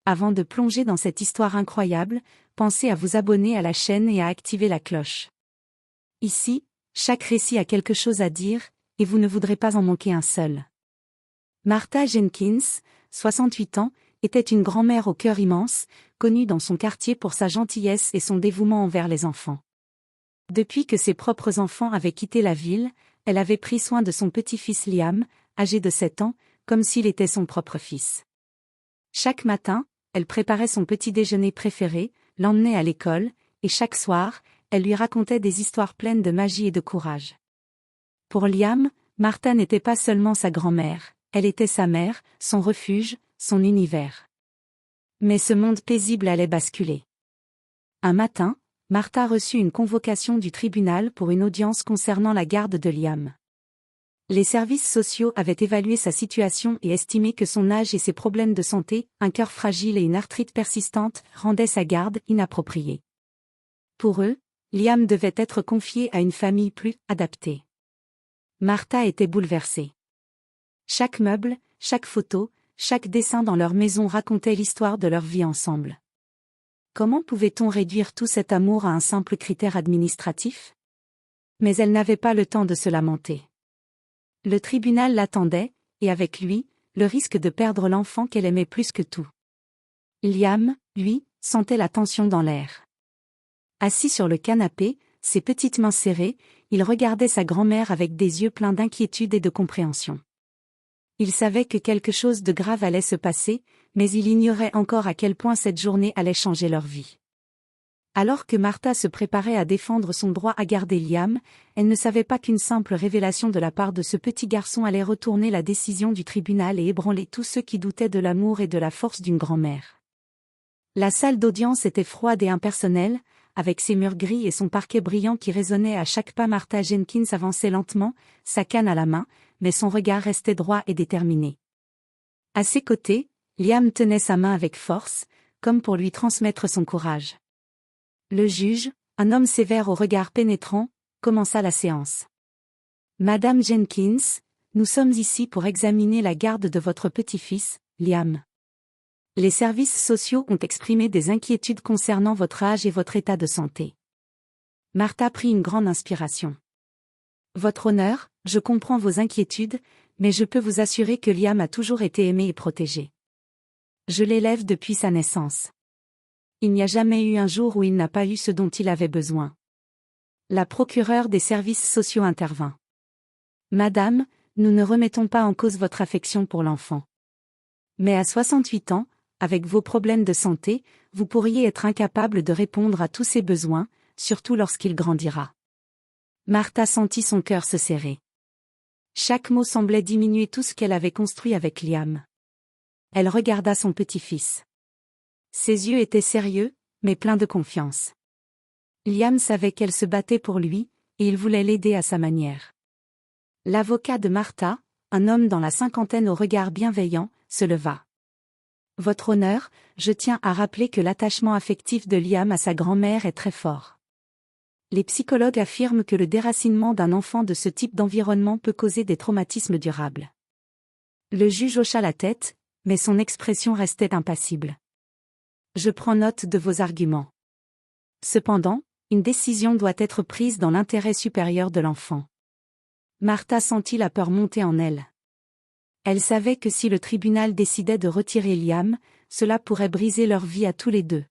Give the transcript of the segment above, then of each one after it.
Avant de plonger dans cette histoire incroyable, pensez à vous abonner à la chaîne et à activer la cloche. Ici, chaque récit a quelque chose à dire, et vous ne voudrez pas en manquer un seul. Martha Jenkins, 68 ans, était une grand-mère au cœur immense, connue dans son quartier pour sa gentillesse et son dévouement envers les enfants. Depuis que ses propres enfants avaient quitté la ville, elle avait pris soin de son petit-fils Liam, âgé de 7 ans, comme s'il était son propre fils. Chaque matin, elle préparait son petit déjeuner préféré, l'emmenait à l'école, et chaque soir, elle lui racontait des histoires pleines de magie et de courage. Pour Liam, Martha n'était pas seulement sa grand-mère, elle était sa mère, son refuge, son univers. Mais ce monde paisible allait basculer. Un matin, Martha reçut une convocation du tribunal pour une audience concernant la garde de Liam. Les services sociaux avaient évalué sa situation et estimé que son âge et ses problèmes de santé, un cœur fragile et une arthrite persistante, rendaient sa garde inappropriée. Pour eux, Liam devait être confié à une famille plus adaptée. Martha était bouleversée. Chaque meuble, chaque photo, chaque dessin dans leur maison racontait l'histoire de leur vie ensemble. Comment pouvait-on réduire tout cet amour à un simple critère administratif? Mais elle n'avait pas le temps de se lamenter. Le tribunal l'attendait, et avec lui, le risque de perdre l'enfant qu'elle aimait plus que tout. Liam, lui, sentait la tension dans l'air. Assis sur le canapé, ses petites mains serrées, il regardait sa grand-mère avec des yeux pleins d'inquiétude et de compréhension. Il savait que quelque chose de grave allait se passer, mais il ignorait encore à quel point cette journée allait changer leur vie. Alors que Martha se préparait à défendre son droit à garder Liam, elle ne savait pas qu'une simple révélation de la part de ce petit garçon allait retourner la décision du tribunal et ébranler tous ceux qui doutaient de l'amour et de la force d'une grand-mère. La salle d'audience était froide et impersonnelle, avec ses murs gris et son parquet brillant qui résonnait à chaque pas. Martha Jenkins avançait lentement, sa canne à la main, mais son regard restait droit et déterminé. À ses côtés, Liam tenait sa main avec force, comme pour lui transmettre son courage. Le juge, un homme sévère au regard pénétrant, commença la séance. Madame Jenkins, nous sommes ici pour examiner la garde de votre petit-fils, Liam. Les services sociaux ont exprimé des inquiétudes concernant votre âge et votre état de santé. Martha prit une grande inspiration. Votre honneur, je comprends vos inquiétudes, mais je peux vous assurer que Liam a toujours été aimé et protégé. Je l'élève depuis sa naissance. Il n'y a jamais eu un jour où il n'a pas eu ce dont il avait besoin. La procureure des services sociaux intervint. Madame, nous ne remettons pas en cause votre affection pour l'enfant. Mais à 68 ans, avec vos problèmes de santé, vous pourriez être incapable de répondre à tous ses besoins, surtout lorsqu'il grandira. Martha sentit son cœur se serrer. Chaque mot semblait diminuer tout ce qu'elle avait construit avec Liam. Elle regarda son petit-fils. Ses yeux étaient sérieux, mais pleins de confiance. Liam savait qu'elle se battait pour lui, et il voulait l'aider à sa manière. L'avocat de Martha, un homme dans la cinquantaine au regard bienveillant, se leva. Votre honneur, je tiens à rappeler que l'attachement affectif de Liam à sa grand-mère est très fort. Les psychologues affirment que le déracinement d'un enfant de ce type d'environnement peut causer des traumatismes durables. Le juge hocha la tête, mais son expression restait impassible. Je prends note de vos arguments. Cependant, une décision doit être prise dans l'intérêt supérieur de l'enfant. Martha sentit la peur monter en elle. Elle savait que si le tribunal décidait de retirer Liam, cela pourrait briser leur vie à tous les deux.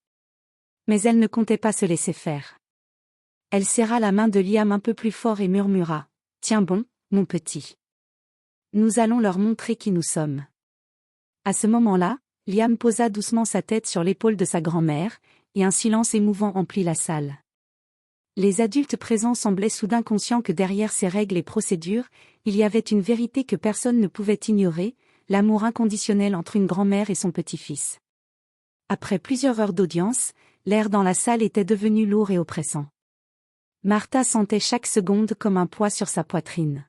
Mais elle ne comptait pas se laisser faire. Elle serra la main de Liam un peu plus fort et murmura : « Tiens bon, mon petit. Nous allons leur montrer qui nous sommes. » À ce moment-là, Liam posa doucement sa tête sur l'épaule de sa grand-mère, et un silence émouvant emplit la salle. Les adultes présents semblaient soudain conscients que derrière ces règles et procédures, il y avait une vérité que personne ne pouvait ignorer, l'amour inconditionnel entre une grand-mère et son petit-fils. Après plusieurs heures d'audience, l'air dans la salle était devenu lourd et oppressant. Martha sentait chaque seconde comme un poids sur sa poitrine.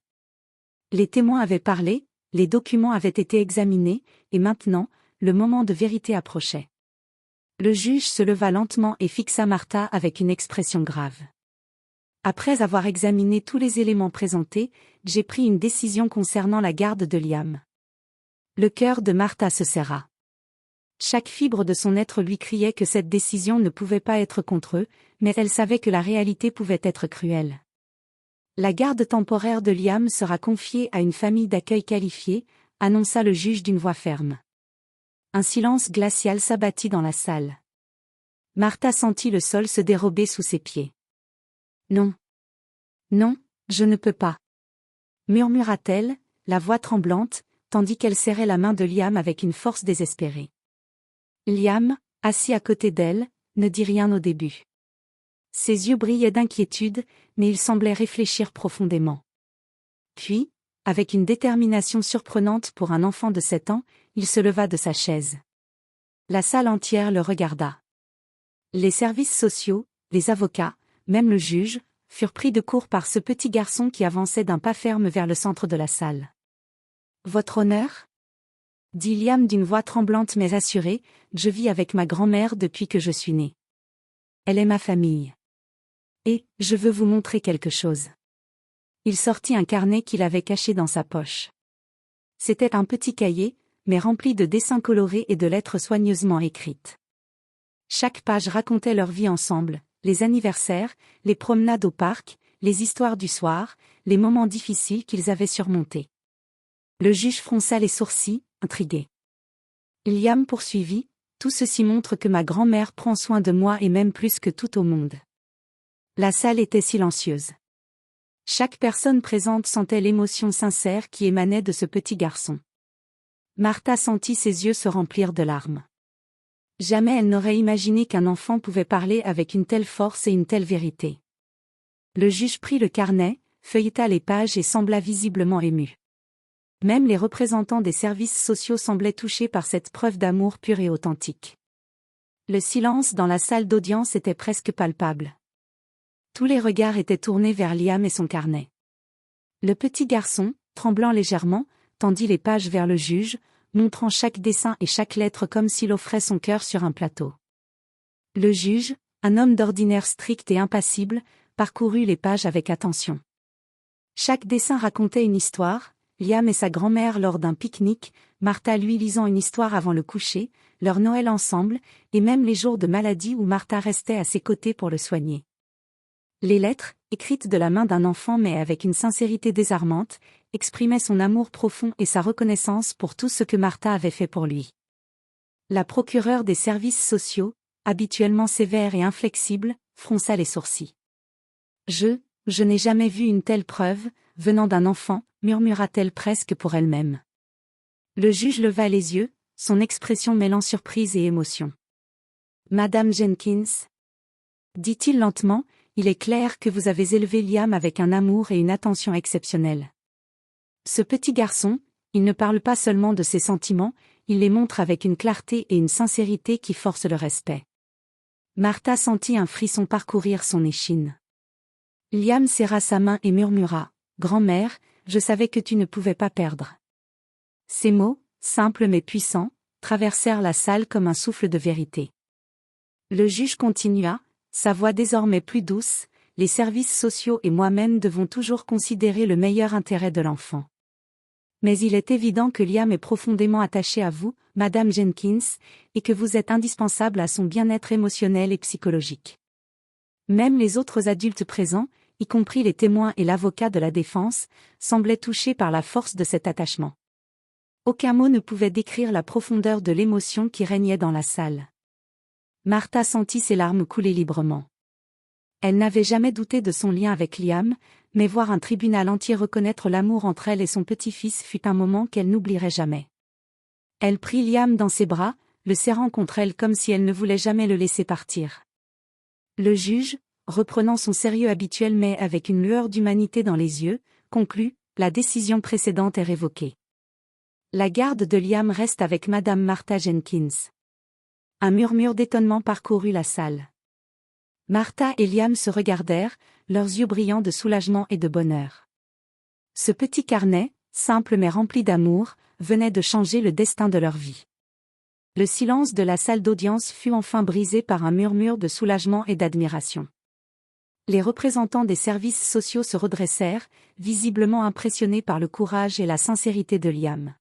Les témoins avaient parlé, les documents avaient été examinés, et maintenant, le moment de vérité approchait. Le juge se leva lentement et fixa Martha avec une expression grave. Après avoir examiné tous les éléments présentés, j'ai pris une décision concernant la garde de Liam. Le cœur de Martha se serra. Chaque fibre de son être lui criait que cette décision ne pouvait pas être contre eux, mais elle savait que la réalité pouvait être cruelle. La garde temporaire de Liam sera confiée à une famille d'accueil qualifiée, annonça le juge d'une voix ferme. Un silence glacial s'abattit dans la salle. Martha sentit le sol se dérober sous ses pieds. Non. Non, je ne peux pas. Murmura-t-elle, la voix tremblante, tandis qu'elle serrait la main de Liam avec une force désespérée. Liam, assis à côté d'elle, ne dit rien au début. Ses yeux brillaient d'inquiétude, mais il semblait réfléchir profondément. Puis, avec une détermination surprenante pour un enfant de 7 ans, il se leva de sa chaise. La salle entière le regarda. Les services sociaux, les avocats, même le juge, furent pris de court par ce petit garçon qui avançait d'un pas ferme vers le centre de la salle. « Votre honneur » dit Liam d'une voix tremblante mais assurée, « Je vis avec ma grand-mère depuis que je suis né. Elle est ma famille. Et, je veux vous montrer quelque chose. » Il sortit un carnet qu'il avait caché dans sa poche. C'était un petit cahier, mais rempli de dessins colorés et de lettres soigneusement écrites. Chaque page racontait leur vie ensemble, les anniversaires, les promenades au parc, les histoires du soir, les moments difficiles qu'ils avaient surmontés. Le juge fronça les sourcils, intrigué. Liam poursuivit, « Tout ceci montre que ma grand-mère prend soin de moi et même plus que tout au monde. » La salle était silencieuse. Chaque personne présente sentait l'émotion sincère qui émanait de ce petit garçon. Martha sentit ses yeux se remplir de larmes. Jamais elle n'aurait imaginé qu'un enfant pouvait parler avec une telle force et une telle vérité. Le juge prit le carnet, feuilleta les pages et sembla visiblement ému. Même les représentants des services sociaux semblaient touchés par cette preuve d'amour pur et authentique. Le silence dans la salle d'audience était presque palpable. Tous les regards étaient tournés vers Liam et son carnet. Le petit garçon, tremblant légèrement, tendit les pages vers le juge, montrant chaque dessin et chaque lettre comme s'il offrait son cœur sur un plateau. Le juge, un homme d'ordinaire strict et impassible, parcourut les pages avec attention. Chaque dessin racontait une histoire, Liam et sa grand-mère lors d'un pique-nique, Martha lui lisant une histoire avant le coucher, leur Noël ensemble, et même les jours de maladie où Martha restait à ses côtés pour le soigner. Les lettres, écrites de la main d'un enfant mais avec une sincérité désarmante, exprimaient son amour profond et sa reconnaissance pour tout ce que Martha avait fait pour lui. La procureure des services sociaux, habituellement sévère et inflexible, fronça les sourcils. Je n'ai jamais vu une telle preuve, venant d'un enfant, murmura-t-elle presque pour elle-même. Le juge leva les yeux, son expression mêlant surprise et émotion. « Madame Jenkins » dit-il lentement, « il est clair que vous avez élevé Liam avec un amour et une attention exceptionnels. Ce petit garçon, il ne parle pas seulement de ses sentiments, il les montre avec une clarté et une sincérité qui forcent le respect. » Martha sentit un frisson parcourir son échine. Liam serra sa main et murmura, « Grand-mère, je savais que tu ne pouvais pas perdre. » Ces mots, simples mais puissants, traversèrent la salle comme un souffle de vérité. Le juge continua, sa voix désormais plus douce, « Les services sociaux et moi-même devons toujours considérer le meilleur intérêt de l'enfant. Mais il est évident que Liam est profondément attaché à vous, Madame Jenkins, et que vous êtes indispensable à son bien-être émotionnel et psychologique. » Même les autres adultes présents, y compris les témoins et l'avocat de la défense, semblaient touchés par la force de cet attachement. Aucun mot ne pouvait décrire la profondeur de l'émotion qui régnait dans la salle. Martha sentit ses larmes couler librement. Elle n'avait jamais douté de son lien avec Liam, mais voir un tribunal entier reconnaître l'amour entre elle et son petit-fils fut un moment qu'elle n'oublierait jamais. Elle prit Liam dans ses bras, le serrant contre elle comme si elle ne voulait jamais le laisser partir. Le juge, reprenant son sérieux habituel mais avec une lueur d'humanité dans les yeux, conclut, « La décision précédente est révoquée. La garde de Liam reste avec Madame Martha Jenkins. » Un murmure d'étonnement parcourut la salle. Martha et Liam se regardèrent, leurs yeux brillants de soulagement et de bonheur. Ce petit carnet, simple mais rempli d'amour, venait de changer le destin de leur vie. Le silence de la salle d'audience fut enfin brisé par un murmure de soulagement et d'admiration. Les représentants des services sociaux se redressèrent, visiblement impressionnés par le courage et la sincérité de Liam.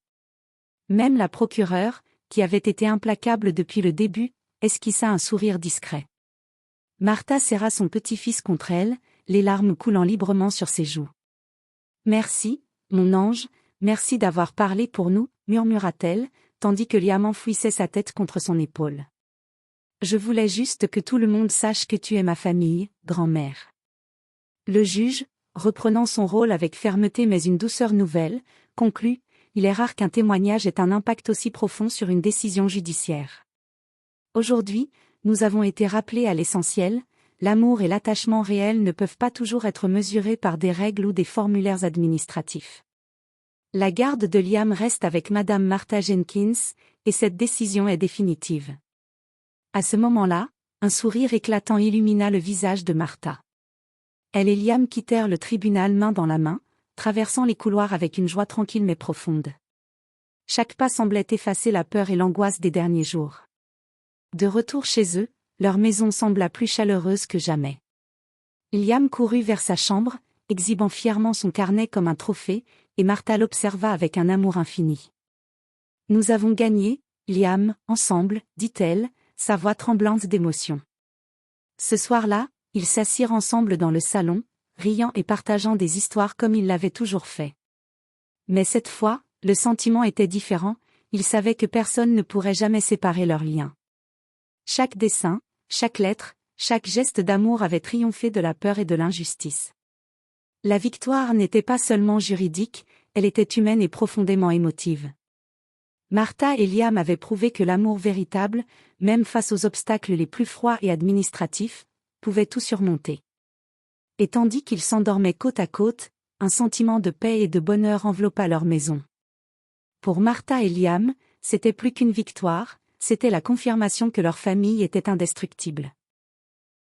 Même la procureure, qui avait été implacable depuis le début, esquissa un sourire discret. Martha serra son petit-fils contre elle, les larmes coulant librement sur ses joues. « Merci, mon ange, merci d'avoir parlé pour nous, murmura-t-elle, tandis que Liam enfouissait sa tête contre son épaule. Je voulais juste que tout le monde sache que tu es ma famille, grand-mère. Le juge, reprenant son rôle avec fermeté mais une douceur nouvelle, conclut, il est rare qu'un témoignage ait un impact aussi profond sur une décision judiciaire. Aujourd'hui, nous avons été rappelés à l'essentiel, l'amour et l'attachement réels ne peuvent pas toujours être mesurés par des règles ou des formulaires administratifs. La garde de Liam reste avec Madame Martha Jenkins, et cette décision est définitive. À ce moment-là, un sourire éclatant illumina le visage de Martha. Elle et Liam quittèrent le tribunal main dans la main, traversant les couloirs avec une joie tranquille mais profonde. Chaque pas semblait effacer la peur et l'angoisse des derniers jours. De retour chez eux, leur maison sembla plus chaleureuse que jamais. Liam courut vers sa chambre, exhibant fièrement son carnet comme un trophée, et Martha l'observa avec un amour infini. « Nous avons gagné, Liam, ensemble, dit-elle, sa voix tremblante d'émotion. Ce soir-là, ils s'assirent ensemble dans le salon, riant et partageant des histoires comme ils l'avaient toujours fait. Mais cette fois, le sentiment était différent, ils savaient que personne ne pourrait jamais séparer leur lien. Chaque dessin, chaque lettre, chaque geste d'amour avait triomphé de la peur et de l'injustice. La victoire n'était pas seulement juridique, elle était humaine et profondément émotive. Martha et Liam avaient prouvé que l'amour véritable, même face aux obstacles les plus froids et administratifs, pouvait tout surmonter. Et tandis qu'ils s'endormaient côte à côte, un sentiment de paix et de bonheur enveloppa leur maison. Pour Martha et Liam, c'était plus qu'une victoire, c'était la confirmation que leur famille était indestructible.